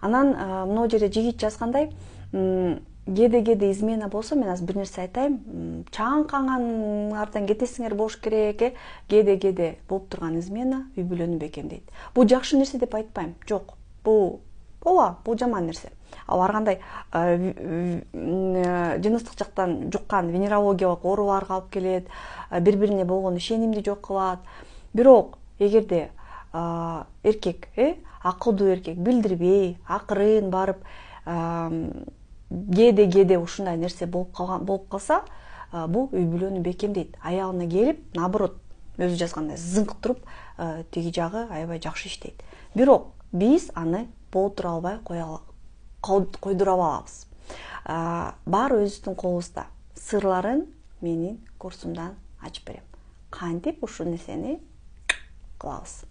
Анан мына жерде жигит жазгандай, кээде измена болсо, мен азыр бир нерсе айтайм, чаңкаңардан кетесиңер болуш керек, кээде болуп турган измена үй бүлөнү бекемдейт. Бул жакшы нерсе деп айтпайм, жок. Бул жаман нерсе. Ал ар кандай жыныстык жактан жуккан венерологиялык ооруларга алып келет, бири-бирине болгон ишенимди жок кылат. Бирок эгерде эркек, акылдуу эркек билдирбей, акырын барып, кээде ушундай нерсе болуп калса, бул үй бүлөнү бекемдейт. Аягына келип, наоборот, өзү жазгандай зыңк туруп, тиги жагы аябай жакшы иштейт. Бирок биз аны болтура албай койдура алабыз. Баары өзүбүздүн колубузда. Сырларын менин курсумдан ачып берем. Кантип ушул нерсени кылабыз.